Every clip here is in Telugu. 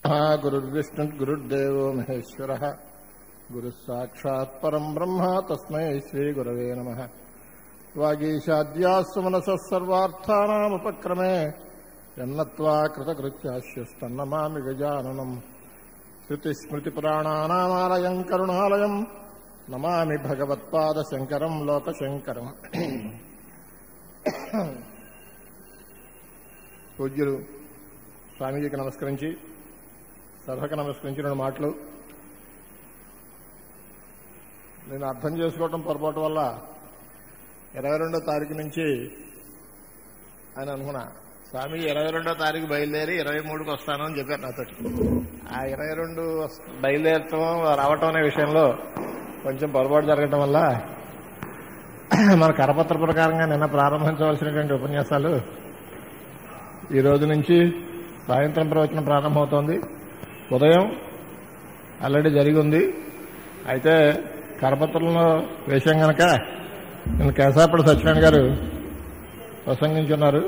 గురుర్విష్ణు గురుర్దేవో మహేశ్వర గురుస్సాక్షాత్ పరం బ్రహ్మ తస్మై శ్రీ గురవే నమః. వాగీశాద్యాస్సు మనసః సర్వార్థానాముపక్రమే యన్నత్వా కృతకృత్యాస్యస్తన్నమామి గజాననం. శృతిస్మృతిపురాణానామాలయం కరుణాలయం నమామి భగవత్పాదశంకరం లోకశంకరం. పూజ్యులు స్వామీజీకి నమస్కరించి సభకు నమస్కరించి రెండు మాటలు. నేను అర్థం చేసుకోవటం పొరపాటు వల్ల 22వ తారీఖు నుంచి అని అనుకున్నా. స్వామి 22వ తారీఖు బయలుదేరి 23కి వస్తాను అని చెప్పారు నాతో. ఆ 22 బయలుదేరటం రావటం అనే విషయంలో కొంచెం పొరపాటు జరగటం వల్ల మన కరపత్ర ప్రకారంగా నిన్న ప్రారంభించవలసినటువంటి ఉపన్యాసాలు ఈ రోజు నుంచి సాయంత్రం ప్రవచనం ప్రారంభమవుతోంది. ఉదయం ఆల్రెడీ జరిగి ఉంది. అయితే కరపత్రంలో విషయం కనుక నేను కేశాపడి సత్యనారాయణ గారు ప్రసంగించున్నారు.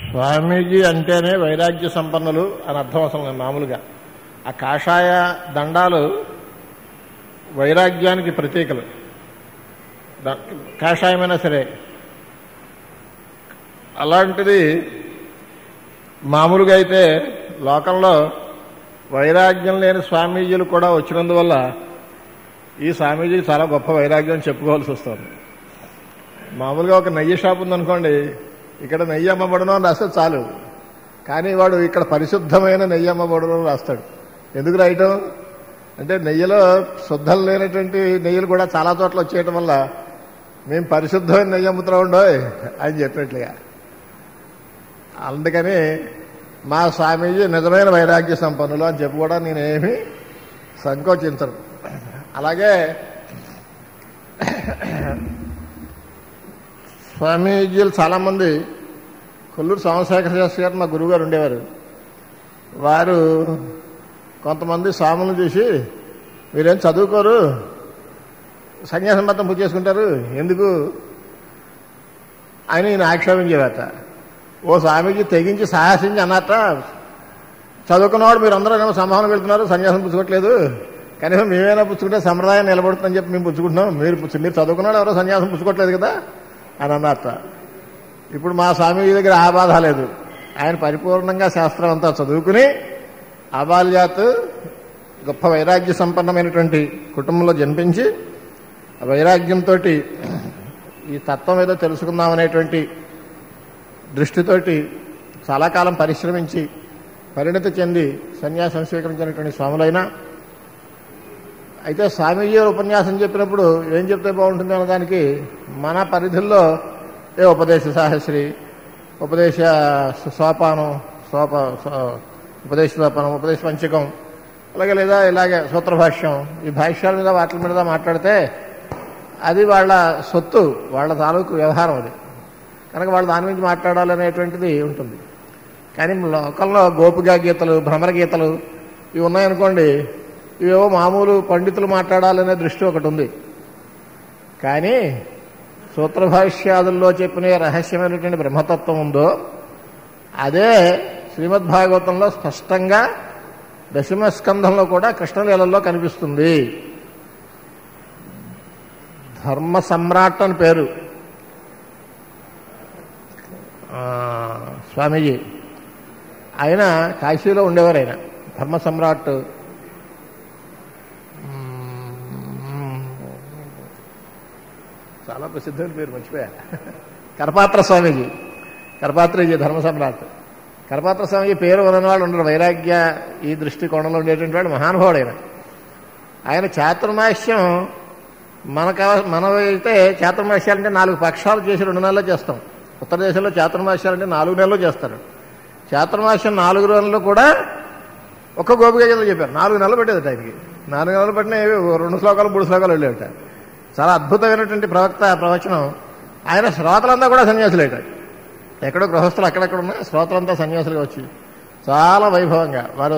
స్వామీజీ అంటేనే వైరాగ్య సంపన్నులు అని అర్థం. అసలు మామూలుగా ఆ కాషాయ దండాలు వైరాగ్యానికి ప్రతీకలు. కాషాయమైనా సరే. అలాంటిది మామూలుగా అయితే లోకంలో వైరాగ్యం లేని స్వామీజీలు కూడా వచ్చినందువల్ల ఈ స్వామీజీకి చాలా గొప్ప వైరాగ్యం చెప్పుకోవాల్సి వస్తుంది. మామూలుగా ఒక నెయ్యి షాప్ ఉందనుకోండి, ఇక్కడ నెయ్యి అమ్మబడను అని రాస్తే చాలు. కానీ వాడు ఇక్కడ పరిశుద్ధమైన నెయ్యి అమ్మబడను అని రాస్తాడు. ఎందుకు రాయటం అంటే నెయ్యిలో శుద్ధం లేనటువంటి నెయ్యిలు కూడా చాలా చోట్ల వచ్చేయటం వల్ల మేము పరిశుద్ధమైన నెయ్యి అమ్ముతున్నాం ఉండోయ్ అని చెప్పినట్లుగా. అందుకని మా స్వామీజీ నిజమైన వైరాగ్య సంపన్నులు అని చెప్పి కూడా నేనేమి సంకోచించను. అలాగే స్వామీజీలు చాలామంది, కొల్లూరు సోమశేఖర శాస్త్రి గారు మా గురువుగారు ఉండేవారు. వారు కొంతమంది స్వాములను చూసి మీరేం చదువుకోరు, సన్యాసం మొత్తం పూజ చేసుకుంటారు ఎందుకు అని నేను ఆక్షేపించేవాట. ఓ స్వామీజీ తెగించి సాహసించి అన్నట్ట, చదువుకున్నవాడు మీరు అందరూ ఏమో సంభావన వెళ్తున్నారు, సన్యాసం పుచ్చుకోవట్లేదు, కనీసం మేమైనా పుచ్చుకుంటే సంప్రదాయం నిలబడుతుందని చెప్పి మేము పుచ్చుకుంటున్నాం, మీరు చదువుకున్నాడు ఎవరో సన్యాసం పుచ్చుకోవట్లేదు కదా అని అన్నట్ట. ఇప్పుడు మా స్వామీజీ దగ్గర ఆ బాధ లేదు. ఆయన పరిపూర్ణంగా శాస్త్రం అంతా చదువుకుని అబాల్యాత్ గొప్ప వైరాగ్య సంపన్నమైనటువంటి కుటుంబంలో జన్మించి వైరాగ్యంతో ఈ తత్వం ఏదో తెలుసుకుందామనేటువంటి దృష్టితోటి చాలా కాలం పరిశ్రమించి పరిణతి చెంది సన్యాసం స్వీకరించినటువంటి స్వాములైనా. అయితే స్వామీజీ ఉపన్యాసం చెప్పినప్పుడు ఏం చెప్తే బాగుంటుంది అన్నదానికి మన పరిధుల్లో ఉపదేశ సాహస్రి, ఉపదేశ సోపానం, ఉపదేశ సోపానం, ఉపదేశ పంచకం, అలాగే లేదా ఇలాగే సూత్రభాష్యం, ఈ భాష్యాల మీద వాటి మీద మాట్లాడితే అది వాళ్ళ సొత్తు, వాళ్ళ తాలూకు వ్యవహారం అది. కనుక వాళ్ళు దాని గురించి మాట్లాడాలనేటువంటిది ఉంటుంది. కానీ లోకంలో గోపికా గీతలు, భ్రమర గీతలు ఇవి ఉన్నాయనుకోండి, ఇవేవో మామూలు పండితులు మాట్లాడాలనే దృష్టి ఒకటి ఉంది. కానీ సూత్రభాష్యాదుల్లో చెప్పిన రహస్యమైనటువంటి బ్రహ్మతత్వం ఉందో అదే శ్రీమద్భాగవతంలో స్పష్టంగా దశమస్కంధంలో కూడా కృష్ణలీలల్లో కనిపిస్తుంది. ధర్మ సమ్రాట్ అని పేరు స్వామీజీ. ఆయన కాశీలో ఉండేవారు. ఆయన ధర్మ సమ్రాట్. చాలా ప్రసిద్ధమైన పేరు మర్చిపోయా. కరపాత్ర స్వామీజీ, కరపాత్రజీ ధర్మ సమ్రాట్. కరపాత్ర స్వామీజీ పేరు ఉన్నవాళ్ళు ఉండరు. వైరాగ్య ఈ దృష్టికోణంలో ఉండేటువంటి వాడు మహానుభావుడు ఆయన. ఆయన చాతుర్మాస్యం మనమైతే చాతుర్మాస్యాలంటే 4 పక్షాలు చేసి 2 నెలల్లో చేస్తాం. ఉత్తర దేశంలో చాతుర్మాస్యాలంటే 4 నెలల్లో చేస్తారు. చాతుర్మాస్యం 4 రోజుల్లో కూడా ఒక్క గోపిక గీతలు చెప్పారు. 4 నెలలు పెట్టేది ఆయనకి. 4 నెలలు పట్టిన 2 శ్లోకాలు 3 శ్లోకాలు వెళ్ళేట. చాలా అద్భుతమైనటువంటి ప్రవచనం. ఆయన శ్రోతలంతా కూడా సన్యాసులేట. ఎక్కడో గృహస్థులు అక్కడెక్కడ ఉన్నా శ్రోతలంతా సన్యాసులుగా వచ్చి చాలా వైభవంగా వారు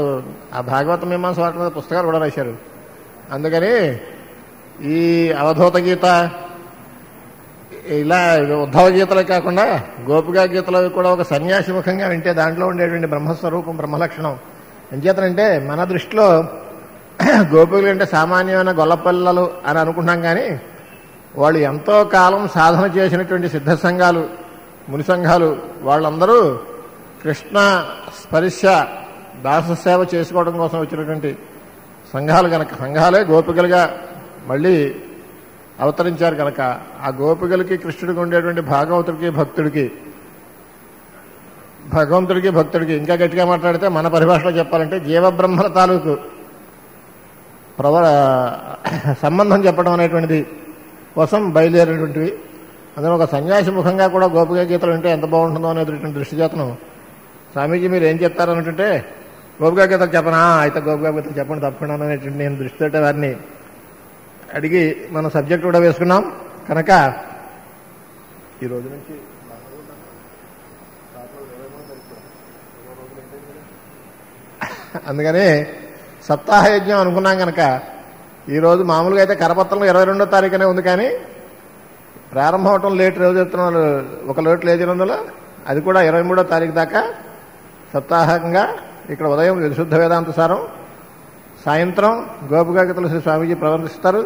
ఆ భాగవత మీమాంస వాటి పుస్తకాలు కూడా రాశారు. అందుకని ఈ అవధూత గీత ఇలా ఉద్ధవ గీతలే కాకుండా గోపికా గీతలు కూడా ఒక సన్యాసి ముఖంగా వింటే దాంట్లో ఉండేటువంటి బ్రహ్మస్వరూపం, బ్రహ్మలక్షణం ఎంచేతనంటే మన దృష్టిలో గోపికలు అంటే సామాన్యమైన గొల్లపిల్లలు అని అనుకుంటాం. కానీ వాళ్ళు ఎంతో కాలం సాధన చేసినటువంటి సిద్ధ సంఘాలు, ముని సంఘాలు, వాళ్ళందరూ కృష్ణ స్పర్శ దాససేవ చేసుకోవడం కోసం వచ్చినటువంటి సంఘాలు కనుక, సంఘాలే గోపికలుగా మళ్ళీ అవతరించారు కనుక ఆ గోపికలకి కృష్ణుడికి ఉండేటువంటి భగవంతుడికి భక్తుడికి ఇంకా గట్టిగా మాట్లాడితే మన పరిభాషలో చెప్పాలంటే జీవబ్రహ్మల తాలూకు సంబంధం చెప్పడం అనేటువంటిది కోసం బయలుదేరినటువంటివి. అందులో ఒక సన్యాసి ముఖంగా కూడా గోపిక గీతలు ఉంటే ఎంత బాగుంటుందో అనేటువంటి దృష్టి చేతను స్వామీజీ మీరు ఏం చెప్తారు అనుకుంటే గోపికా గీతలు చెప్పనా, అయితే గోపికా గీతలు చెప్పండి తప్పకుండా అనేటువంటి నేను దృష్టితో వారిని అడిగి మనం సబ్జెక్ట్ కూడా వేసుకున్నాం కనుక ఈ రోజు నుంచి అందుకని సప్తాహ యజ్ఞం అనుకున్నాం కనుక ఈరోజు మామూలుగా అయితే కరపత్రంలో 22వ తారీఖునే ఉంది. కానీ ప్రారంభం అవటం లేట్ రోజు చెప్తున్నారు, ఒక లోటు లేచినందులో అది కూడా 23వ తారీఖు దాకా సప్తాహంగా ఇక్కడ ఉదయం విశుద్ధ వేదాంత సారం, సాయంత్రం గోపికా గీతలు శ్రీ స్వామీజీ ప్రవర్తిస్తారు.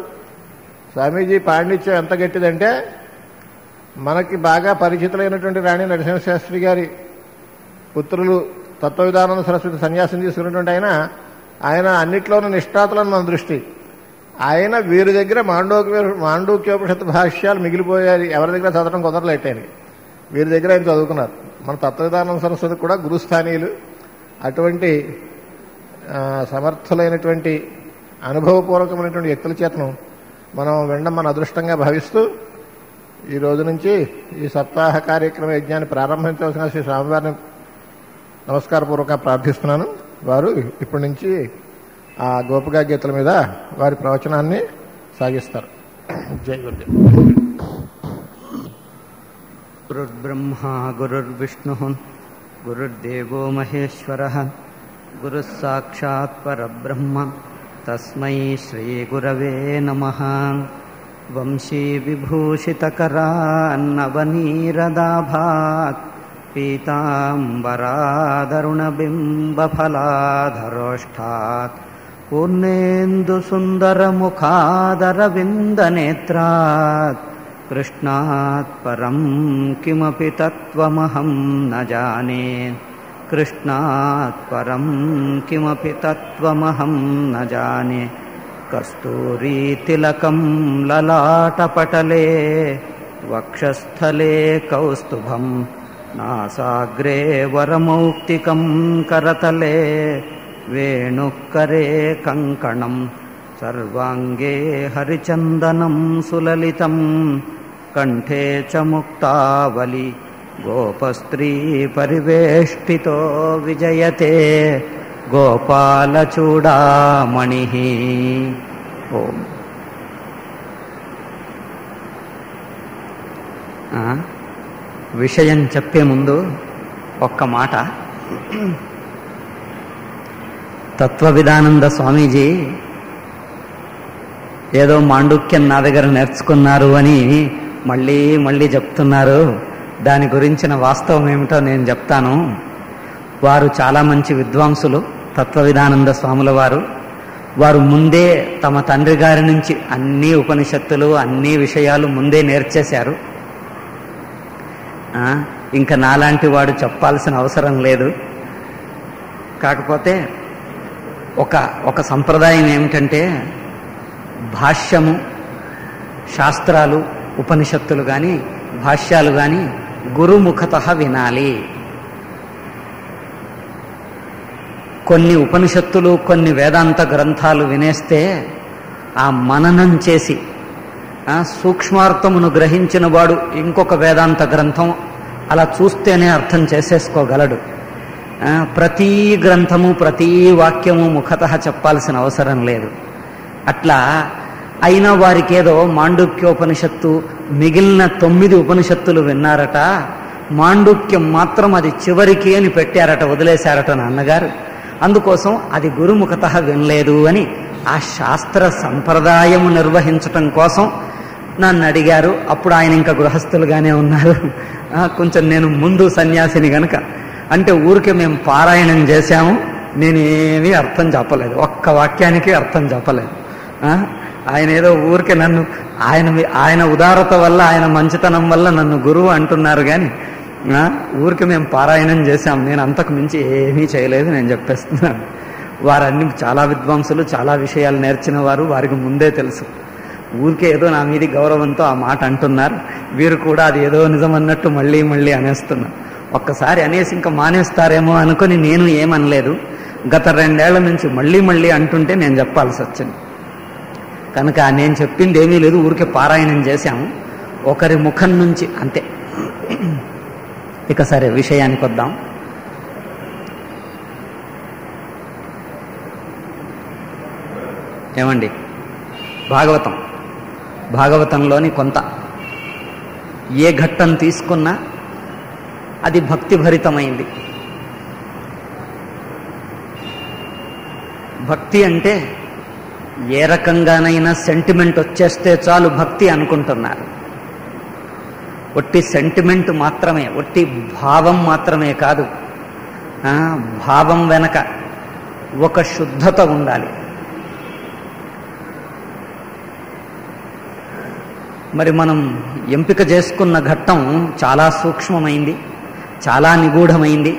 స్వామీజీ పాండిత్యం ఎంత గట్టిదంటే మనకి బాగా పరిచితులైనటువంటి రాణి నరసింహశాస్త్రి గారి పుత్రులు తత్వవిధానంద సరస్వతి సన్యాసం తీసుకున్నటువంటి ఆయన అన్నిట్లోనూ నిష్ఠాతులను మన దృష్టి. ఆయన వీరి దగ్గర మాండూక్యోపనిషత్తు భాష్యాలు మిగిలిపోయాయి, ఎవరి దగ్గర చదవడం కుదరలేటాయని వీరి దగ్గర ఆయన చదువుకున్నారు. మన తత్వవిధానంద సరస్వతి కూడా గురుస్థానీయులు. అటువంటి సమర్థులైనటువంటి అనుభవపూర్వకమైనటువంటి వ్యక్తుల చేతను మనం వినడం మన అదృష్టంగా భావిస్తూ ఈ రోజు నుంచి ఈ సప్తాహ కార్యక్రమ యజ్ఞాన్ని ప్రారంభించవలసిన శ్రీ స్వామివారిని నమస్కారపూర్వకంగా ప్రార్థిస్తున్నాను. వారు ఇప్పటి నుంచి ఆ గోపికా గీతల మీద వారి ప్రవచనాన్ని సాగిస్తారు. జై గురుదేవ్. గురుర్బ్రహ్మా గురుర్విష్ణుః గురుర్దేవో మహేశ్వరః గురుః సాక్షాత్ పరబ్రహ్మ తస్మై శ్రీ గురవే నమః. వంశీ విభూషితకరాన్నవనీరదాభాత్ పీతాంబరాదరుణబింబఫలాధరోష్ఠాత్ పూర్ణేందుసుందరముఖాదరవిందనేత్రాత్ కృష్ణాత్ పరం కిమపి తత్వమహం న జానే. కృష్ణాత్ పరం కిమపి తత్వమహం న జానే. కస్తూరీతిలకం లలాటపటలే వక్షస్థలే కౌస్తుభం నాసాగ్రే వరమౌక్తికం కరతలే వేణుకరే కంకణం సర్వాంగే హరిచందనం సులలితం కంఠే చ ముక్తావలి గోపస్త్రీ పరివేష్టితో విజయతే గోపాలచూడామణి. ఓం. విషయం చెప్పే ముందు ఒక్క మాట. తత్వవిధానంద స్వామీజీ ఏదో మాండుక్యం నా దగ్గర నేర్చుకున్నారు అని మళ్ళీ మళ్ళీ చెప్తున్నారు. దాని గురించిన వాస్తవం ఏమిటో నేను చెప్తాను. వారు చాలా మంచి విద్వాంసులు. తత్వవిధానంద స్వాముల వారు ముందే తమ తండ్రి గారి నుంచి అన్ని ఉపనిషత్తులు అన్ని విషయాలు ముందే నేర్చేశారు. ఇంకా నాలాంటి వాడు చెప్పాల్సిన అవసరం లేదు. కాకపోతే ఒక సంప్రదాయం ఏమిటంటే భాష్యము, శాస్త్రాలు, ఉపనిషత్తులు కానీ భాష్యాలు కానీ గురుముఖతః వినాలి. కొన్ని ఉపనిషత్తులు కొన్ని వేదాంత గ్రంథాలు వినేస్తే ఆ మననం చేసి సూక్ష్మార్థమును గ్రహించిన వాడు ఇంకొక వేదాంత గ్రంథం అలా చూస్తేనే అర్థం చేసేసుకోగలడు. ప్రతి గ్రంథము ప్రతి వాక్యము ముఖతః చెప్పాల్సిన అవసరం లేదు. అట్లా అయినా వారికేదో మాండుక్యోపనిషత్తు మిగిలిన 9 ఉపనిషత్తులు విన్నారట. మాండుక్యం మాత్రం అది చివరికి అని పెట్టారట, వదిలేశారట నాన్నగారు. అందుకోసం అది గురుముఖతః వినలేదు అని ఆ శాస్త్ర సంప్రదాయము నిర్వహించటం కోసం నన్ను అడిగారు. అప్పుడు ఆయన ఇంకా గృహస్థులుగానే ఉన్నారు. కొంచెం నేను ముందు సన్యాసిని గనక, అంటే ఊరికే మేము పారాయణం చేశాము, నేనేమీ అర్థం చెప్పలేదు, ఒక్క వాక్యానికి అర్థం చెప్పలేదు. ఆయన ఏదో ఊరికే నన్ను ఆయన ఉదారత వల్ల, ఆయన మంచితనం వల్ల నన్ను గురువు అంటున్నారు కానీ ఊరికి మేము పారాయణం చేశాం, నేను అంతకు మించి ఏమీ చేయలేదు నేను చెప్పేస్తున్నాను. వారన్నీ చాలా విద్వాంసులు, చాలా విషయాలు నేర్చిన వారు, వారికి ముందే తెలుసు. ఊరికే ఏదో నా మీది గౌరవంతో ఆ మాట అంటున్నారు, వీరు కూడా అది ఏదో నిజమన్నట్టు మళ్ళీ మళ్ళీ అనేస్తున్నారు. ఒక్కసారి అనేసి ఇంకా మానేస్తారేమో అనుకుని నేను ఏమనలేదు. గత 2 ఏళ్ల నుంచి మళ్ళీ మళ్ళీ అంటుంటే నేను చెప్పాల్సి వచ్చింది కనుక నేను చెప్పింది ఏమీ లేదు, ఊరికే పారాయణం చేశాము ఒకరి ముఖం నుంచి అంతే. ఇక సరే విషయానికి వద్దాం. ఏమండి, భాగవతంలోని కొంత ఏ ఘట్టం తీసుకున్నా అది భక్తిభరితమైంది. భక్తి అంటే ఏ రకంగానైనా సెంటిమెంట్ వచ్చేస్తే చాలు భక్తి అనుకుంటున్నారు. ఒట్టి సెంటిమెంట్ మాత్రమే, ఒట్టి భావం మాత్రమే కాదు, భావం వెనక ఒక శుద్ధత ఉండాలి. మరి మనం ఎంపిక చేసుకున్న ఘట్టం చాలా సూక్ష్మమైంది, చాలా నిగూఢమైంది,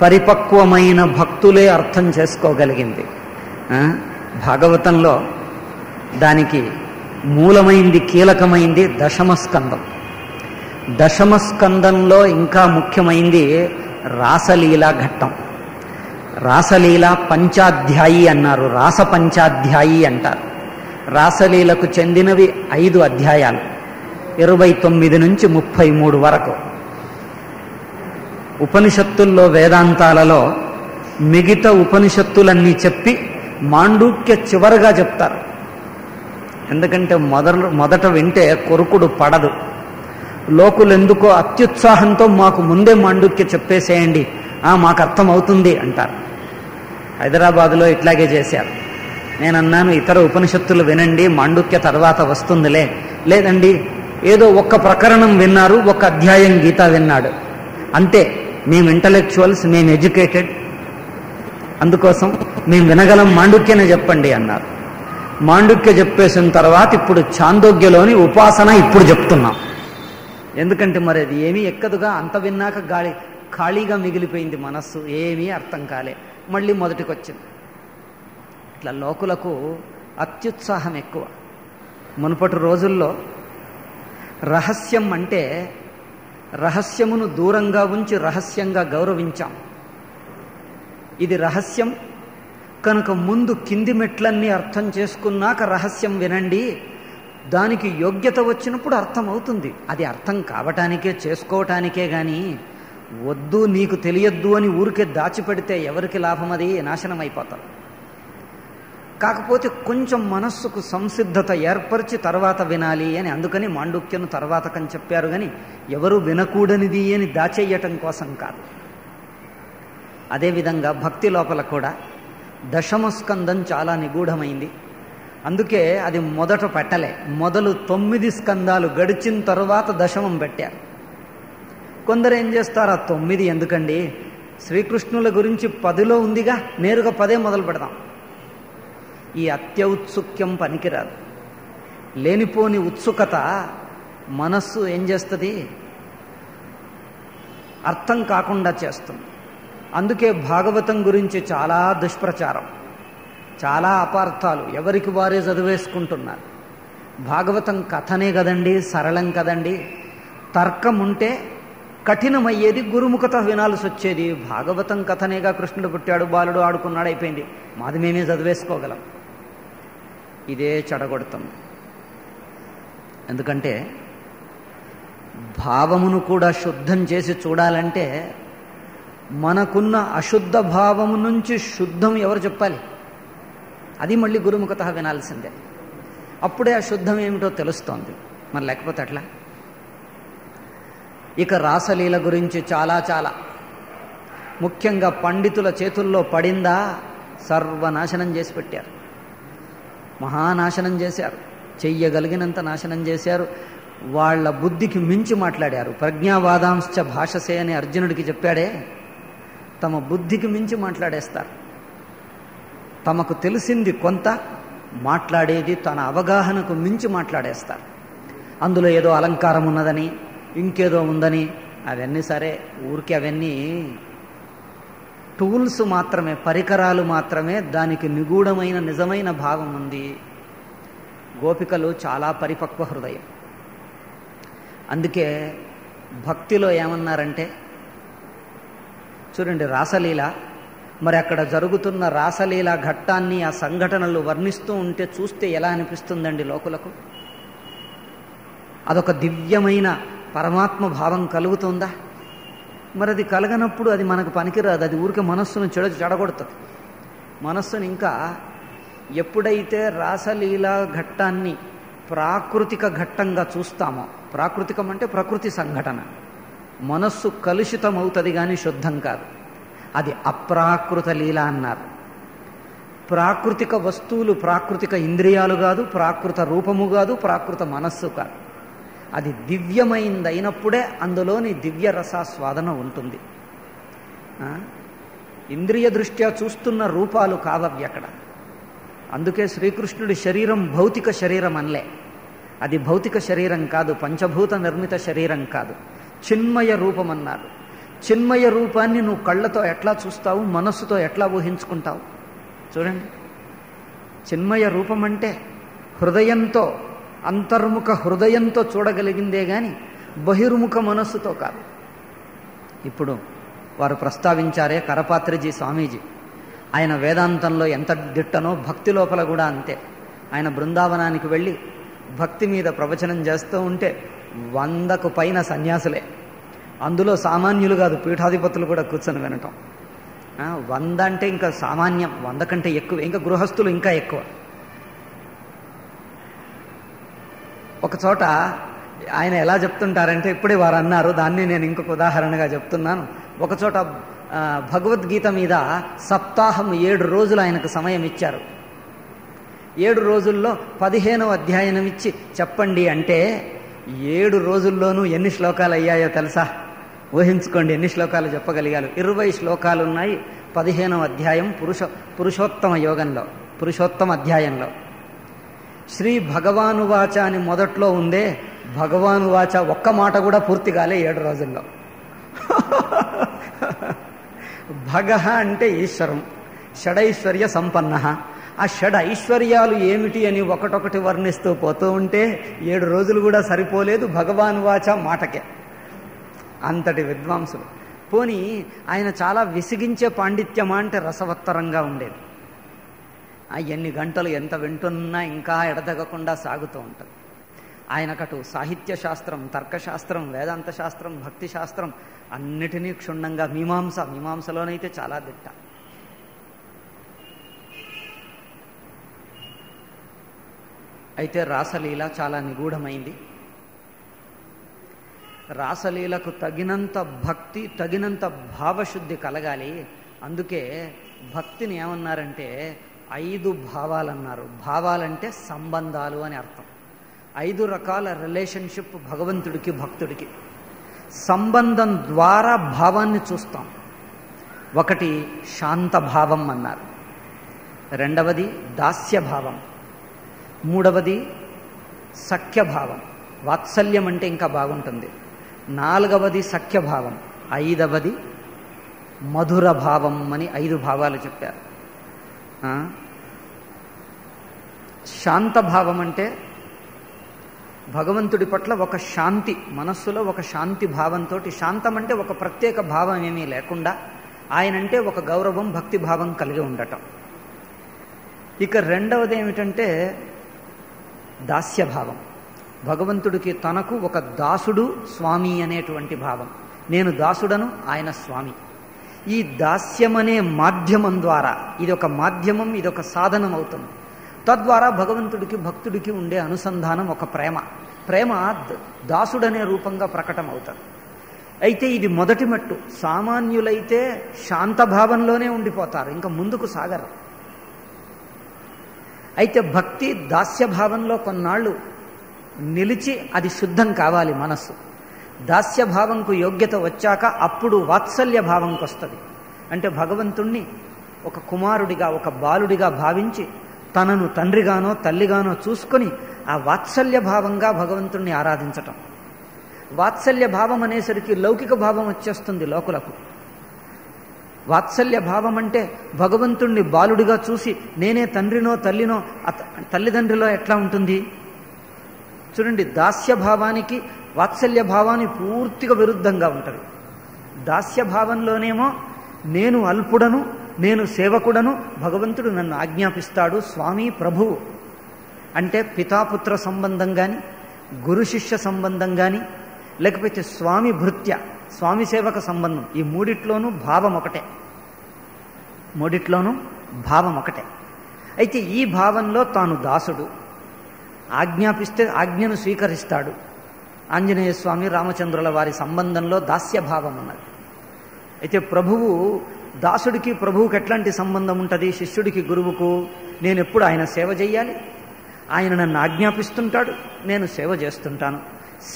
పరిపక్వమైన భక్తులే అర్థం చేసుకోగలిగింది. భాగవతంలో దానికి మూలమైంది, కీలకమైంది దశమస్కందం. దశమస్కందంలో ఇంకా ముఖ్యమైంది రాసలీలా ఘట్టం. రాసలీలా పంచాధ్యాయి అన్నారు, రాస పంచాధ్యాయి అంటారు. రాసలీలకు చెందినవి 5 అధ్యాయాలు, 29 నుంచి 33 వరకు. ఉపనిషత్తుల్లో, వేదాంతాలలో మిగతా ఉపనిషత్తులన్నీ చెప్పి మాండూక్య చివరగా చెప్తారు. ఎందుకంటే మొదట వింటే కొరుకుడు పడదు. లోకులు ఎందుకో అత్యుత్సాహంతో మాకు ముందే మాండూక్య చెప్పేసేయండి, మాకు అర్థమవుతుంది అంటారు. హైదరాబాదులో ఇట్లాగే చేశారు. నేనన్నాను, ఇతర ఉపనిషత్తులు వినండి, మాండూక్య తర్వాత వస్తుందిలే. లేదండి, ఏదో ఒక్క ప్రకరణం విన్నారు, ఒక అధ్యాయం గీత విన్నాడు, అంతే. మేము ఇంటలెక్చువల్స్, మేము ఎడ్యుకేటెడ్, అందుకోసం మేము వినగలం, మాండూక్యనే చెప్పండి అన్నారు. మాండూక్య చెప్పేసిన తర్వాత ఇప్పుడు ఛాందోగ్యలోని ఉపాసన ఇప్పుడు చెప్తున్నాం. ఎందుకంటే మరి అది ఏమీ ఎక్కదుగా, అంత విన్నాక ఖాళీగా మిగిలిపోయింది మనస్సు, ఏమీ అర్థం కాలే, మళ్ళీ మొదటికి వచ్చింది. ఇట్లా లోకులకు అత్యుత్సాహం ఎక్కువ. మునుపటి రోజుల్లో రహస్యం అంటే రహస్యమును దూరంగా ఉంచి రహస్యంగా గౌరవించాం. ఇది రహస్యం కనుక ముందు కింది మెట్లన్నీ అర్థం చేసుకున్నాక రహస్యం వినండి, దానికి యోగ్యత వచ్చినప్పుడు అర్థం అవుతుంది. అది అర్థం కావటానికే, చేసుకోవటానికే గాని వద్దు నీకు తెలియద్దు అని ఊరికే దాచిపెడితే ఎవరికి లాభం? అది నాశనం అయిపోతారు. కాకపోతే కొంచెం మనస్సుకు సంసిద్ధత ఏర్పరిచి తర్వాత వినాలి అని, అందుకని మాండూక్యను తర్వాతకని చెప్పారు. కానీ ఎవరు వినకూడనిది అని దాచేయటం కోసం కాదు. అదేవిధంగా భక్తి లోపల కూడా దశమస్కందం చాలా నిగూఢమైంది. అందుకే అది మొదట పెట్టలే, మొదలు 9 స్కందాలు గడిచిన తర్వాత దశమం పెట్టారు. కొందరు ఏం చేస్తారు, 9 ఎందుకండి, శ్రీకృష్ణుల గురించి 10లో ఉందిగా, నేరుగా 10 మొదలు పెడదాం. ఈ అత్యౌత్సుక్యం పనికిరాదు. లేనిపోని ఉత్సుకత మనస్సు ఏం చేస్తుంది, అర్థం కాకుండా చేస్తుంది. అందుకే భాగవతం గురించి చాలా దుష్ప్రచారం, చాలా అపార్థాలు, ఎవరికి వారే చదివేసుకుంటున్నారు. భాగవతం కథనే కదండి, సరళం కదండి. తర్కం ఉంటే కఠినమయ్యేది, గురుముఖత వినాల్సి వచ్చేది. భాగవతం కథనేగా, కృష్ణుడు పుట్టాడు, బాలుడు ఆడుకున్నాడు, అయిపోయింది, మాది మేమే చదివేసుకోగలం. ఇదే చెడగొడతాం. ఎందుకంటే భావమును కూడా శుద్ధం చేసి చూడాలంటే మనకున్న అశుద్ధ భావము నుంచి శుద్ధం ఎవరు చెప్పాలి? అది మళ్ళీ గురుముఖత వినాల్సిందే. అప్పుడే అశుద్ధం ఏమిటో తెలుస్తోంది. మరి లేకపోతే అట్లా. ఇక రాసలీల గురించి చాలా చాలా ముఖ్యంగా పండితుల చేతుల్లో పడిందా సర్వనాశనం చేసి పెట్టారు, మహానాశనం చేశారు. చెయ్యగలిగినంత నాశనం చేశారు. వాళ్ళ బుద్ధికి మించి మాట్లాడారు. ప్రజ్ఞావాదాంశ్చ భాషసే అని అర్జునుడికి చెప్పాడే, తమ బుద్ధికి మించి మాట్లాడేస్తారు. తమకు తెలిసింది కొంత, మాట్లాడేది తన అవగాహనకు మించి మాట్లాడేస్తారు. అందులో ఏదో అలంకారం ఉన్నదని, ఇంకేదో ఉందని, అవన్నీ సరే, ఊరికి అవన్నీ టూల్స్ మాత్రమే, పరికరాలు మాత్రమే. దానికి నిగూఢమైన నిజమైన భావం ఉంది. గోపికలు చాలా పరిపక్వ హృదయం. అందుకే భక్తిలో ఏమన్నారంటే, చూడండి రాసలీల, మరి అక్కడ జరుగుతున్న రాసలీల ఘట్టాన్ని, ఆ సంఘటనలు వర్ణిస్తూ ఉంటే చూస్తే ఎలా అనిపిస్తుందండి లోకులకు? అదొక దివ్యమైన పరమాత్మ భావం కలుగుతుందా? మరి అది కలగనప్పుడు అది మనకు పనికిరాదు. అది ఊరికే మనస్సును చెడగొడుతుంది. మనస్సును ఇంకా ఎప్పుడైతే రాసలీల ఘట్టాన్ని ప్రాకృతిక ఘట్టంగా చూస్తామో, ప్రాకృతికం అంటే ప్రకృతి సంఘటన, మనస్సు కలుషితమవుతుంది కానీ శుద్ధం కాదు. అది అప్రాకృత లీల అన్నారు. ప్రాకృతిక వస్తువులు ప్రాకృతిక ఇంద్రియాలు కాదు, ప్రాకృత రూపము కాదు, ప్రాకృత మనస్సు కాదు. అది దివ్యమైందైనప్పుడే అందులోని దివ్య రసాస్వాదన ఉంటుంది. ఇంద్రియ దృష్ట్యా చూస్తున్న రూపాలు కావవి అక్కడ. అందుకే శ్రీకృష్ణుడి శరీరం భౌతిక శరీరం అనలే. అది భౌతిక శరీరం కాదు, పంచభూత నిర్మిత శరీరం కాదు, చిన్మయ రూపం అన్నారు. చిన్మయ రూపాన్ని నువ్వు కళ్ళతో ఎట్లా చూస్తావు, మనస్సుతో ఎట్లా ఊహించుకుంటావు? చూడండి, చిన్మయ రూపం అంటే హృదయంతో, అంతర్ముఖ హృదయంతో చూడగలిగిందే గాని బహిర్ముఖ మనస్సుతో కాదు. ఇప్పుడు వారు ప్రస్తావించారే కరపాత్రిజీ స్వామీజీ, ఆయన వేదాంతంలో ఎంత దిట్టనో భక్తి లోపల కూడా అంతే. ఆయన బృందావనానికి వెళ్ళి భక్తి మీద ప్రవచనం చేస్తూ ఉంటే 100కు పైన సన్యాసులే, అందులో సామాన్యులు కాదు, పీఠాధిపతులు కూడా కూర్చొని వినటం. 100 అంటే ఇంకా సామాన్యం, 100 కంటే ఎక్కువ, ఇంకా గృహస్థులు ఇంకా ఎక్కువ. ఒక చోట ఆయన ఎలా చెప్తుంటారంటే, ఇప్పుడే వారు అన్నారు, దాన్ని నేను ఇంకొక ఉదాహరణగా చెప్తున్నాను. ఒక చోట భగవద్గీత మీద సప్తాహం 7 రోజులు ఆయనకు సమయం ఇచ్చారు. 7 రోజుల్లో 15వ అధ్యాయం ఇచ్చి చెప్పండి అంటే 7 రోజుల్లోనూ ఎన్ని శ్లోకాలు అయ్యాయో తెలుసా? ఊహించుకోండి ఎన్ని శ్లోకాలు చెప్పగలిగారు. 20 శ్లోకాలు ఉన్నాయి 15వ అధ్యాయం పురుషోత్తమ యోగంలో, పురుషోత్తమ అధ్యాయంలో. శ్రీ భగవానువాచ అని మొదట్లో ఉందే, భగవానువాచ ఒక్క మాట కూడా పూర్తి కాలే 7 రోజుల్లో. భగ అంటే ఈశ్వరం, షడైశ్వర్య సంపన్న. ఆ షడ్ ఐశ్వర్యాలు ఏమిటి అని ఒకటొకటి వర్ణిస్తూ పోతూ ఉంటే 7 రోజులు కూడా సరిపోలేదు భగవానువాచ మాటకే. అంతటి విద్వాంసులు. పోనీ ఆయన చాలా విసిగించే పాండిత్యమా అంటే రసవత్తరంగా ఉండేది. ఎన్ని గంటలు ఎంత వింటున్నా ఇంకా ఎడతెగకుండా సాగుతూ ఉంటుంది. ఆయనకటు సాహిత్య శాస్త్రం, తర్కశాస్త్రం, వేదాంత శాస్త్రం, భక్తి శాస్త్రం అన్నిటినీ క్షుణ్ణంగా, మీమాంసలోనైతే చాలా దిట్ట. అయితే రాసలీల చాలా నిగూఢమైంది. రాసలీలకు తగినంత భక్తి, తగినంత భావశుద్ధి కలగాలి. అందుకే భక్తిని ఏమన్నారంటే 5 భావాలన్నారు. భావాలంటే సంబంధాలు అని అర్థం. 5 రకాల రిలేషన్షిప్ భగవంతుడికి, భక్తుడికి. సంబంధం ద్వారా భావాన్ని చూస్తాం. ఒకటి శాంతభావం అన్నారు, 2వది దాస్యభావం, 3వది సఖ్యభావం, వాత్సల్యం అంటే ఇంకా బాగుంటుంది, 4వది సఖ్యభావం, 5వది మధుర భావం అని 5 భావాలు చెప్పారు. శాంతభావం అంటే భగవంతుడి పట్ల ఒక శాంతి, మనస్సులో ఒక శాంతి భావంతో, శాంతం అంటే ఒక ప్రత్యేక భావం ఏమీ లేకుండా ఆయనంటే ఒక గౌరవం, భక్తి భావం కలిగి ఉండటం. ఇక 2వది ఏమిటంటే దాస్యభావం. భగవంతుడికి తనకు ఒక దాసుడు, స్వామి అనేటువంటి భావం. నేను దాసుడను, ఆయన స్వామి. ఈ దాస్యమనే మాధ్యమం ద్వారా, ఇది ఒక మాధ్యమం, ఇది ఒక సాధనం అవుతుంది. తద్వారా భగవంతుడికి, భక్తుడికి ఉండే అనుసంధానం ఒక ప్రేమ దాసుడనే రూపంగా ప్రకటన అవుతుంది. అయితే ఇది మొదటి మట్టు. సామాన్యులైతే శాంతభావంలోనే ఉండిపోతారు, ఇంకా ముందుకు సాగరు. అయితే భక్తి దాస్యభావంలో కొన్నాళ్ళు నిలిచి అది శుద్ధం కావాలి మనస్సు. దాస్యభావంకు యోగ్యత వచ్చాక అప్పుడు వాత్సల్య భావంకి వస్తుంది. అంటే భగవంతుణ్ణి ఒక కుమారుడిగా, ఒక బాలుడిగా భావించి తనను తండ్రిగానో తల్లిగానో చూసుకొని ఆ వాత్సల్య భావంగా భగవంతుణ్ణి ఆరాధించటం. వాత్సల్య భావం అనేసరికి లౌకిక భావం వచ్చేస్తుంది లోకులకు. వాత్సల్య భావం అంటే భగవంతుణ్ణి బాలుడిగా చూసి నేనే తండ్రినో తల్లినో తల్లిదండ్రిలో ఎట్లా ఉంటుంది చూడండి. దాస్య భావానికి వాత్సల్య భావానికి పూర్తిగా విరుద్ధంగా ఉంటుంది. దాస్య భావంలోనేమో నేను అల్పుడను, నేను సేవకుడను, భగవంతుడు నన్ను ఆజ్ఞాపిస్తాడు, స్వామి ప్రభువు అంటే పితాపుత్ర సంబంధం కానీ, గురు శిష్య సంబంధం కానీ, లేకపోతే స్వామి భృత్య స్వామి సేవక సంబంధం, ఈ మూడిట్లోనూ భావం ఒకటే. అయితే ఈ భావంలో తాను దాసుడు, ఆజ్ఞాపిస్తే ఆజ్ఞను స్వీకరిస్తాడు. ఆంజనేయ స్వామి రామచంద్రుల వారి సంబంధంలో దాస్యభావం ఉన్నది. అయితే ప్రభువు దాసుడికి ప్రభువుకి ఎట్లాంటి సంబంధం ఉంటుంది? శిష్యుడికి గురువుకు నేను ఎప్పుడు ఆయన సేవ చెయ్యాలి, ఆయన నన్ను ఆజ్ఞాపిస్తుంటాడు, నేను సేవ చేస్తుంటాను.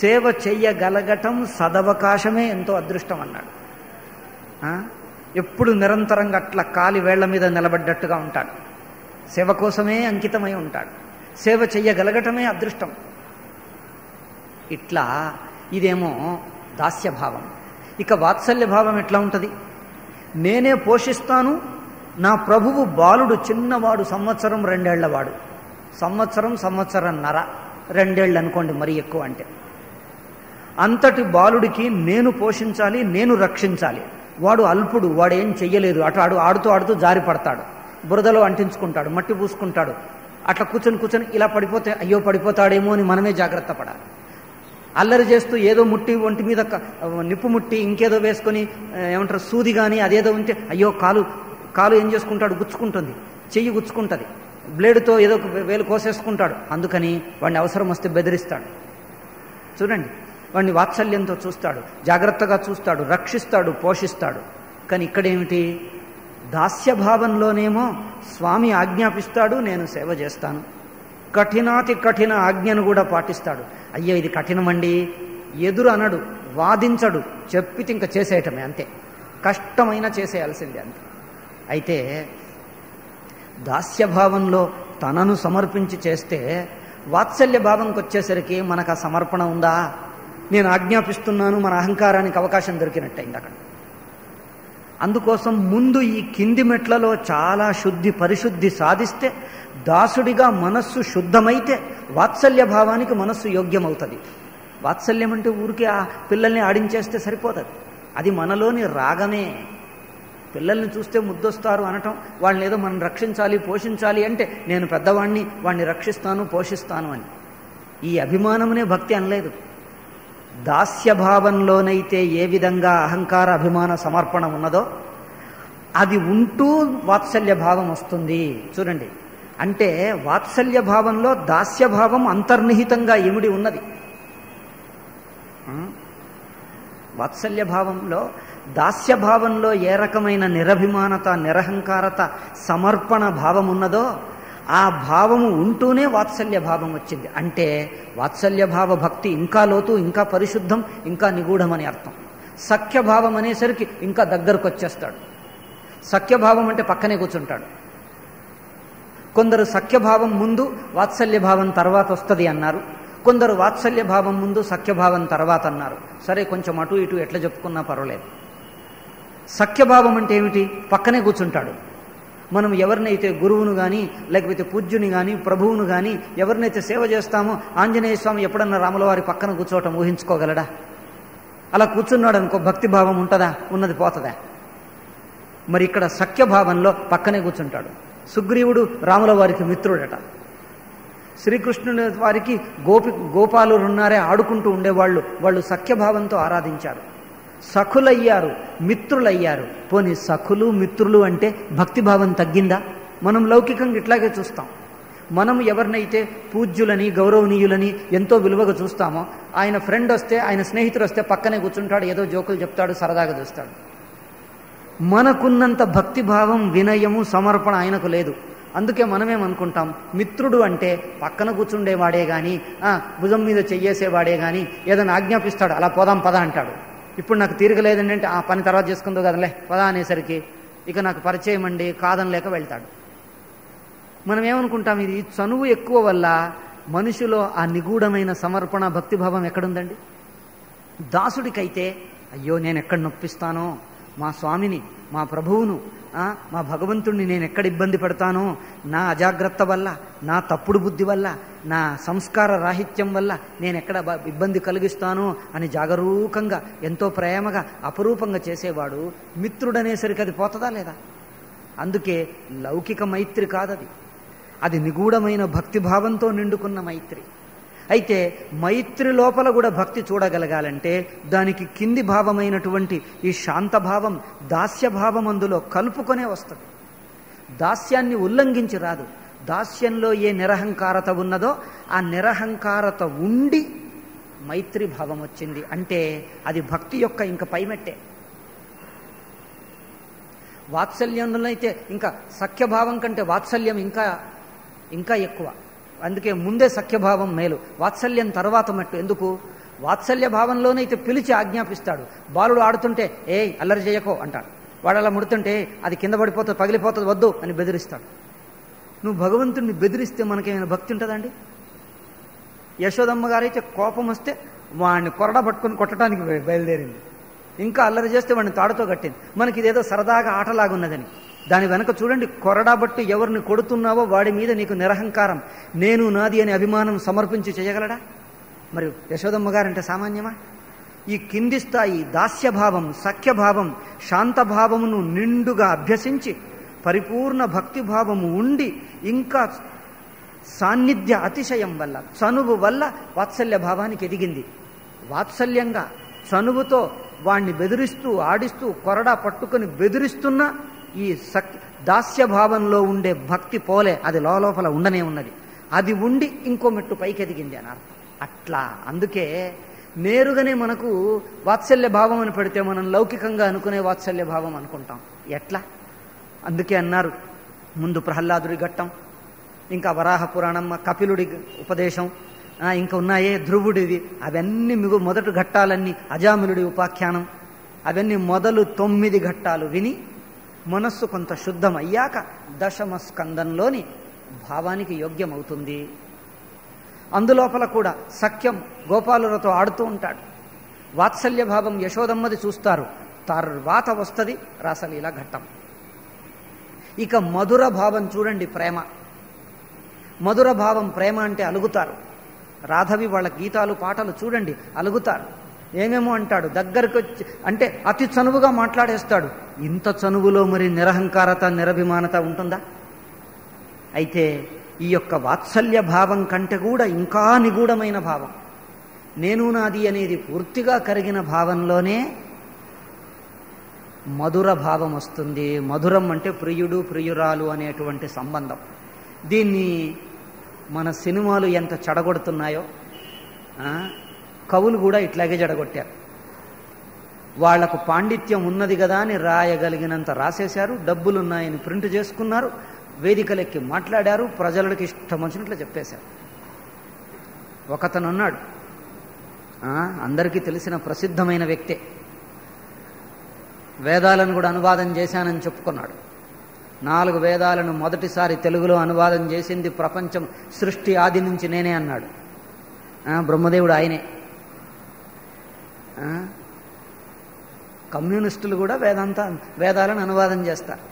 సేవ చెయ్యగలగటం సదవకాశమే ఎంతో అదృష్టం అన్నాడు. ఎప్పుడు నిరంతరంగా అట్లా కాలి వేళ్ల మీద నిలబడ్డట్టుగా ఉంటాడు, సేవ కోసమే అంకితమై ఉంటాడు. సేవ చెయ్యగలగటమే అదృష్టం. ఇట్లా ఇదేమో దాస్యభావం. ఇక వాత్సల్య భావం ఎట్లా ఉంటుంది? నేనే పోషిస్తాను, నా ప్రభువు బాలుడు, చిన్నవాడు, సంవత్సరం 2 ఏళ్లవాడు, సంవత్సరంన్నర 2 ఏళ్ళు అనుకోండి మరీ ఎక్కువ అంటే, అంతటి బాలుడికి నేను పోషించాలి, నేను రక్షించాలి. వాడు అల్పుడు, వాడు ఏం చెయ్యలేదు, ఆడుతూ ఆడుతూ జారి పడతాడు, బురదలో అంటించుకుంటాడు, మట్టి పూసుకుంటాడు. అట్లా కూర్చొని ఇలా పడిపోతే అయ్యో పడిపోతాడేమో అని మనమే జాగ్రత్త పడాలి. అల్లరి చేస్తూ ఏదో ముట్టి ఒంటి మీద నిప్పు ముట్టి ఇంకేదో వేసుకొని ఏమంటారు సూది కానీ అదేదో ఉంటే అయ్యో కాలు ఏం చేసుకుంటాడు, గుచ్చుకుంటుంది, చెయ్యి గుచ్చుకుంటుంది, బ్లేడుతో ఏదో వేలు కోసేసుకుంటాడు. అందుకని వాడిని అవసరం వస్తే బెదిరిస్తాడు. చూడండి, వాడిని వాత్సల్యంతో చూస్తాడు, జాగ్రత్తగా చూస్తాడు, రక్షిస్తాడు, పోషిస్తాడు. కానీ ఇక్కడేమిటి? దాస్యభావంలోనేమో స్వామి ఆజ్ఞాపిస్తాడు, నేను సేవ చేస్తాను. కఠినాతి కఠిన ఆజ్ఞను కూడా పాటిస్తాడు. అయ్యో ఇది కఠినమండి, ఎదురు అనడు, వాదించడు, చెప్పితే ఇంకా చేసేయటమే, అంతే. కష్టమైనా చేసేయాల్సిందే అంతే. అయితే దాస్యభావంలో తనను సమర్పించి చేస్తే వాత్సల్య భావంకి వచ్చేసరికి మనకు ఆ సమర్పణ ఉందా? నేను ఆజ్ఞాపిస్తున్నాను, మన అహంకారానికి అవకాశం దొరికినట్టయింది అక్కడ. అందుకోసం ముందు ఈ కింది మెట్లలో చాలా పరిశుద్ధి సాధిస్తే, దాసుడిగా మనస్సు శుద్ధమైతే వాత్సల్య భావానికి మనస్సు యోగ్యమవుతుంది. వాత్సల్యం అంటే ఊరికే ఆ పిల్లల్ని ఆడించేస్తే సరిపోతుంది, అది మనలోని రాగమే. పిల్లల్ని చూస్తే ముద్దొస్తారు అనటం, వాళ్ళని ఏదో మనం రక్షించాలి, పోషించాలి అంటే నేను పెద్దవాణ్ణి, వాణ్ణి రక్షిస్తాను, పోషిస్తాను అని. ఈ అభిమానమునే భక్తి అనలేదు. దాస్యభావంలోనైతే ఏ విధంగా అహంకార అభిమాన సమర్పణ ఉన్నదో అది ఉంటూ వాత్సల్య భావం వస్తుంది. చూడండి, అంటే వాత్సల్య భావంలో దాస్యభావం అంతర్నిహితంగా ఇమిడి ఉన్నది. వాత్సల్య భావంలో దాస్యభావంలో ఏ రకమైన నిరభిమానత, నిరహంకారత, సమర్పణ భావం ఉన్నదో ఆ భావము ఉంటూనే వాత్సల్య భావం వచ్చింది. అంటే వాత్సల్య భావ భక్తి ఇంకా లోతు, ఇంకా పరిశుద్ధం, ఇంకా నిగూఢమని అర్థం. సఖ్యభావం అనేసరికి ఇంకా దగ్గరకు వచ్చేస్తాడు. సఖ్యభావం అంటే పక్కనే కూర్చుంటాడు. కొందరు సఖ్యభావం ముందు వాత్సల్య భావం తర్వాత వస్తుంది అన్నారు, కొందరు వాత్సల్య భావం ముందు సఖ్యభావం తర్వాత అన్నారు. సరే, కొంచెం అటు ఇటు ఎట్లా చెప్పుకున్నా పర్వాలేదు. సఖ్యభావం అంటే ఏమిటి? పక్కనే కూర్చుంటాడు. మనం ఎవరినైతే గురువును కానీ, లేకపోతే పూజ్యుని కానీ, ప్రభువును కానీ ఎవరినైతే సేవ చేస్తామో, ఆంజనేయ స్వామి ఎప్పుడన్నా రాముల వారి పక్కన కూర్చోవటం ఊహించుకోగలడా? అలా కూర్చున్నాడు అనుకో, భక్తిభావం ఉంటుందా? ఉన్నది పోతుందా? మరి ఇక్కడ సఖ్యభావంలో పక్కనే కూర్చుంటాడు. సుగ్రీవుడు రాముల వారికి మిత్రుడట. శ్రీకృష్ణుని వారికి గోపాలురు ఉన్నారే, ఆడుకుంటూ ఉండేవాళ్ళు, వాళ్ళు సఖ్యభావంతో ఆరాధించారు, సఖులయ్యారు, మిత్రులయ్యారు. పోనీ సఖులు మిత్రులు అంటే భక్తిభావం తగ్గిందా? మనం లౌకికంగా ఇట్లాగే చూస్తాం. మనం ఎవరినైతే పూజ్యులని, గౌరవనీయులని ఎంతో విలువగా చూస్తామో, ఆయన ఫ్రెండ్ వస్తే, ఆయన స్నేహితుడు వస్తే పక్కనే కూర్చుంటాడు, ఏదో జోకులు చెప్తాడు, సరదాగా చూస్తాడు. మనకున్నంత భక్తిభావం, వినయము, సమర్పణ ఆయనకు లేదు. అందుకే మనమేమనుకుంటాం, మిత్రుడు అంటే పక్కన కూర్చుండేవాడే కానీ, భుజం మీద చెయ్యేసేవాడే కానీ, ఏదైనా ఆజ్ఞాపిస్తాడు, అలా పోదాం పద అంటాడు. ఇప్పుడు నాకు తీరగలేదండి అంటే, ఆ పని తర్వాత చేసుకుందో కదలే పద అనేసరికి ఇక నాకు పరిచయం అండి కాదనలేక వెళ్తాడు. మనం ఏమనుకుంటాం, ఇది చనువు ఎక్కువ వల్ల మనిషిలో ఆ నిగూఢమైన సమర్పణ భక్తిభావం ఎక్కడుందండి? దాసుడికైతే అయ్యో నేను ఎక్కడ నొప్పిస్తానో, మా స్వామిని, మా ప్రభువును, మా భగవంతుణ్ణి నేను ఎక్కడ ఇబ్బంది పెడతానో, నా అజాగ్రత్త వల్ల, నా తప్పుడు బుద్ధి వల్ల, నా సంస్కార రాహిత్యం వల్ల నేను ఎక్కడ ఇబ్బంది కలిగిస్తానో అని జాగరూకంగా ఎంతో ప్రేమగా అపరూపంగా చేసేవాడు మిత్రుడనేసరికి అది పోతుందా లేదా? అందుకే లౌకిక మైత్రి కాదది, అది నిగూఢమైన భక్తిభావంతో నిండుకున్న మైత్రి. అయితే మైత్రి లోపల కూడా భక్తి చూడగలగాలంటే దానికి కింది భావమైనటువంటి ఈ శాంతభావం, దాస్యభావం అందులో కలుపుకొనే వస్తుంది. దాస్యాన్ని ఉల్లంఘించి రాదు. దాస్యంలో ఏ నిరహంకారత ఉన్నదో ఆ నిరహంకారత ఉండి మైత్రి భావం వచ్చింది అంటే అది భక్తి యొక్క ఇంక పైమెట్టే. వాత్సల్యంలో అయితే ఇంకా సఖ్యభావం కంటే వాత్సల్యం ఇంకా ఎక్కువ. అందుకే ముందే సఖ్యభావం మేలు, వాత్సల్యం తర్వాత మట్టు. ఎందుకు? వాత్సల్య భావంలోనైతే పిలిచి ఆజ్ఞాపిస్తాడు. బాలుడు ఆడుతుంటే అల్లరి చేయకో అంటాడు, వాడు అలా ముడుతుంటే అది కింద పడిపోతుంది, పగిలిపోతుంది, వద్దు అని బెదిరిస్తాడు. నువ్వు భగవంతుడిని బెదిరిస్తే మనకేమైనా భక్తి ఉంటుందండి? యశోదమ్మ గారైతే కోపం వస్తే వాడిని కొరడా పట్టుకుని కొట్టడానికి బయలుదేరింది, ఇంకా అల్లరి చేస్తే వాడిని తాడుతో కట్టింది. మనకి ఇదేదో సరదాగా ఆటలాగున్నదని. దాని వెనక చూడండి, కొరడా బట్టి ఎవరిని కొడుతున్నావో వాడి మీద నీకు నిరహంకారం, నేను నాది అనే అభిమానం సమర్పించి చేయగలడా? మరి యశోదమ్మ గారంటే సామాన్యమా? ఈ కింది స్థాయి దాస్యభావం, సఖ్యభావం, శాంతభావమును నిండుగా అభ్యసించి పరిపూర్ణ భక్తిభావము ఉండి ఇంకా సాన్నిధ్య అతిశయం వల్ల, చనువు వల్ల వాత్సల్య భావానికి ఎదిగింది. వాత్సల్యంగా చనువుతో వాణ్ణి బెదిరిస్తూ ఆడిస్తూ కొరడా పట్టుకొని బెదిరిస్తున్నా ఈ దాస్యభావంలో ఉండే భక్తి పోలే, అది లోపల ఉండనే ఉన్నది. అది ఉండి ఇంకో మెట్టు పైకి ఎదిగింది అని అర్థం. అట్లా అందుకే నేరుగానే మనకు వాత్సల్య భావం అని పెడితే మనం లౌకికంగా అనుకునే వాత్సల్య భావం అనుకుంటాం. ఎట్లా? అందుకే అన్నారు ముందు ప్రహ్లాదుడి ఘట్టం, ఇంకా వరాహ పురాణం, కపిలుడి ఉపదేశం, ఇంకా ఉన్నాయే ధ్రువుడిది, అవన్నీ మొదటి ఘట్టాలన్నీ, అజామిలుడి ఉపాఖ్యానం, అవన్నీ మొదలు 9 ఘట్టాలు విని మనస్సు కొంత శుద్ధమయ్యాక దశమ స్కందంలోని భావానికి యోగ్యమవుతుంది. అందులోపల కూడా సఖ్యం గోపాలులతో ఆడుతూ ఉంటాడు. వాత్సల్య భావం యశోదమ్మది చూస్తారు, తర్వాత వస్తుంది రాసలీల ఘట్టం. ఇక మధుర భావం చూడండి, ప్రేమ. మధుర భావం, ప్రేమ అంటే అలుగుతారు. రాధవి వాళ్ళ గీతాలు పాటలు చూడండి, అలుగుతారు. ఏమేమో అంటాడు, దగ్గరకు వచ్చి అంటే అతి చనువుగా మాట్లాడేస్తాడు. ఇంత చనువులో మరి నిరహంకారత, నిరభిమానత ఉంటుందా? అయితే ఈ యొక్క వాత్సల్య భావం కంటే కూడా ఇంకా నిగూఢమైన భావం, నేను నాది అనేది పూర్తిగా కరిగిన భావంలోనే మధుర భావం వస్తుంది. మధురం అంటే ప్రియుడు ప్రియురాలు అనేటువంటి సంబంధం. దీన్ని మన సినిమాలు ఎంత చెడగొడుతున్నాయో కవులు కూడా ఇట్లాగే చెడగొట్టారు. వాళ్లకు పాండిత్యం ఉన్నది కదా అని రాయగలిగినంత రాసేశారు, డబ్బులున్నాయని ప్రింట్ చేసుకున్నారు, వేదికలెక్కి మాట్లాడారు, ప్రజలకు ఇష్టం వచ్చినట్లు చెప్పేశారు. ఒకతను అన్నాడు, అందరికీ తెలిసిన ప్రసిద్ధమైన వ్యక్తే, వేదాలను కూడా అనువాదం చేశానని చెప్పుకున్నాడు. 4 వేదాలను మొదటిసారి తెలుగులో అనువాదం చేసింది ప్రపంచం సృష్టి ఆది నుంచి నేనే అన్నాడు. బ్రహ్మదేవుడు ఆయనే. కమ్యూనిస్టులు కూడా వేదాలను అనువాదం చేస్తారు.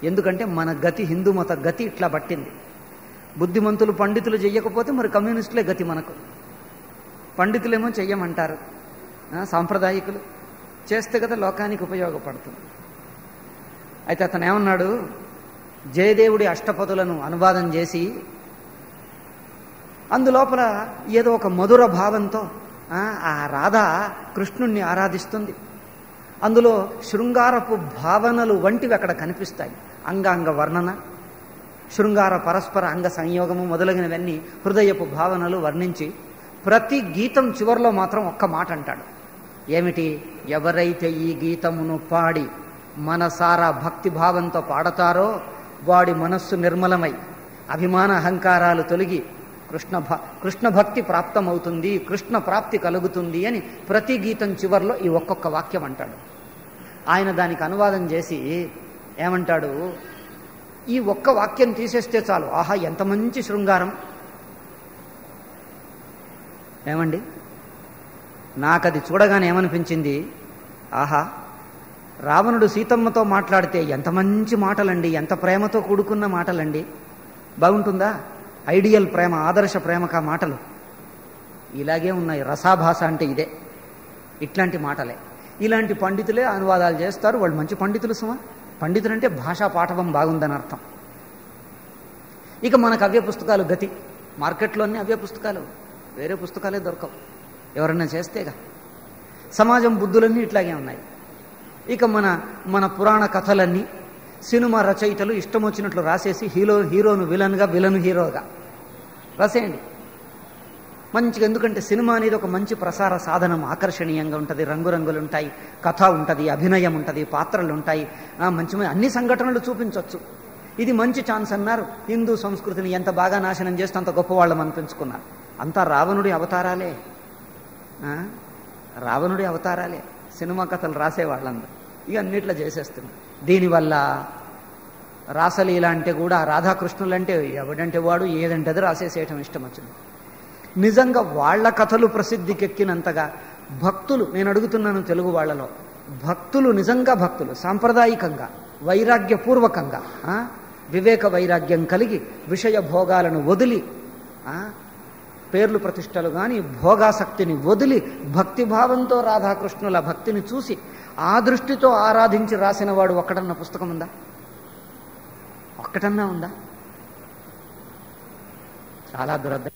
ఎందుకంటే మన గతి, హిందూ మత గతి ఇట్లా పట్టింది. బుద్ధిమంతులు పండితులు చెయ్యకపోతే మరి కమ్యూనిస్టులే గతి మనకు. పండితులేమో చెయ్యమంటారు, సాంప్రదాయికులు చేస్తే కదా లోకానికి ఉపయోగపడుతుంది. అయితే అతను ఏమన్నాడు, జయదేవుడి అష్టపదులను అనువాదం చేసి అందులోపల ఏదో ఒక మధుర భావంతో ఆ రాధ కృష్ణుణ్ణి ఆరాధిస్తుంది. అందులో శృంగారపు భావనలు వంటివి అక్కడ కనిపిస్తాయి. అంగాంగ వర్ణన, శృంగార పరస్పర అంగ సంయోగము మొదలగినవన్నీ హృదయపు భావనలు వర్ణించి ప్రతి గీతం చివరిలో మాత్రం ఒక్క మాట అంటాడు. ఏమిటి? ఎవరైతే ఈ గీతమును పాడి మనసారా భక్తిభావంతో పాడతారో వాడి మనస్సు నిర్మలమై అభిమాన అహంకారాలు తొలగి కృష్ణ భక్తి ప్రాప్తమవుతుంది, కృష్ణ ప్రాప్తి కలుగుతుంది అని ప్రతి గీతం చివర్లో ఈ ఒక్కొక్క వాక్యం అంటాడు. ఆయన దానికి అనువాదం చేసి ఏమంటాడు, ఈ ఒక్క వాక్యం తీసేస్తే చాలు, ఆహా ఎంత మంచి శృంగారం. ఏమండి, నాకది చూడగానే ఏమనిపించింది, ఆహా రావణుడు సీతమ్మతో మాట్లాడితే ఎంత మంచి మాటలండి, ఎంత ప్రేమతో కూడుకున్న మాటలండి, బాగుంటుందా? ఐడియల్ ప్రేమ, ఆదర్శ ప్రేమకా మాటలు ఇలాగే ఉన్నాయి. రసాభాష అంటే ఇదే, ఇట్లాంటి మాటలే. ఇలాంటి పండితులే అనువాదాలు చేస్తారు. వాళ్ళు మంచి పండితులు సుమా. పండితులు అంటే భాషా పాఠవం బాగుందని అర్థం. ఇక మనకు అవే పుస్తకాలు గతి. మార్కెట్లోనే అవే పుస్తకాలు, వేరే పుస్తకాలే దొరకవు. ఎవరన్నా చేస్తేగా. సమాజం బుద్ధులన్నీ ఇట్లాగే ఉన్నాయి. ఇక మన పురాణ కథలన్నీ సినిమా రచయితలు ఇష్టం వచ్చినట్లు రాసేసి హీరోను విలన్గా, విలను హీరోగా రాసేయండి మంచిగా. ఎందుకంటే సినిమా అనేది ఒక మంచి ప్రసార సాధనం, ఆకర్షణీయంగా ఉంటుంది, రంగురంగులు ఉంటాయి, కథ ఉంటుంది, అభినయం ఉంటుంది, పాత్రలు ఉంటాయి, మంచి అన్ని సంఘటనలు చూపించవచ్చు. ఇది మంచి ఛాన్స్ అన్నారు. హిందూ సంస్కృతిని ఎంత బాగా నాశనం చేస్తే అంత గొప్పవాళ్ళం అనిపించుకున్నారు. అంతా రావణుడి అవతారాలే, రావణుడి అవతారాలే సినిమా కథలు రాసేవాళ్ళందరూ. ఇక అన్నిట్లో చేసేస్తున్నారు. దీనివల్ల రాసలీల అంటే కూడా రాధాకృష్ణులంటే ఎవడంటే వాడు ఏదంటే అది రాసేసేయటం ఇష్టం వచ్చింది. నిజంగా వాళ్ల కథలు ప్రసిద్ధికెక్కినంతగా భక్తులు, నేను అడుగుతున్నాను తెలుగు వాళ్లలో, భక్తులు నిజంగా భక్తులు సాంప్రదాయికంగా వైరాగ్యపూర్వకంగా వివేక వైరాగ్యం కలిగి విషయ భోగాలను వదిలి, పేర్లు ప్రతిష్టలు కానీ భోగాసక్తిని వదిలి భక్తిభావంతో రాధాకృష్ణుల భక్తిని చూసి ఆ దృష్టితో ఆరాధించి రాసిన వాడు ఒక్కడన్నా పుస్తకం ఉందా? ఒక్కటన్నా ఉందా? చాలా దురదృష్టం.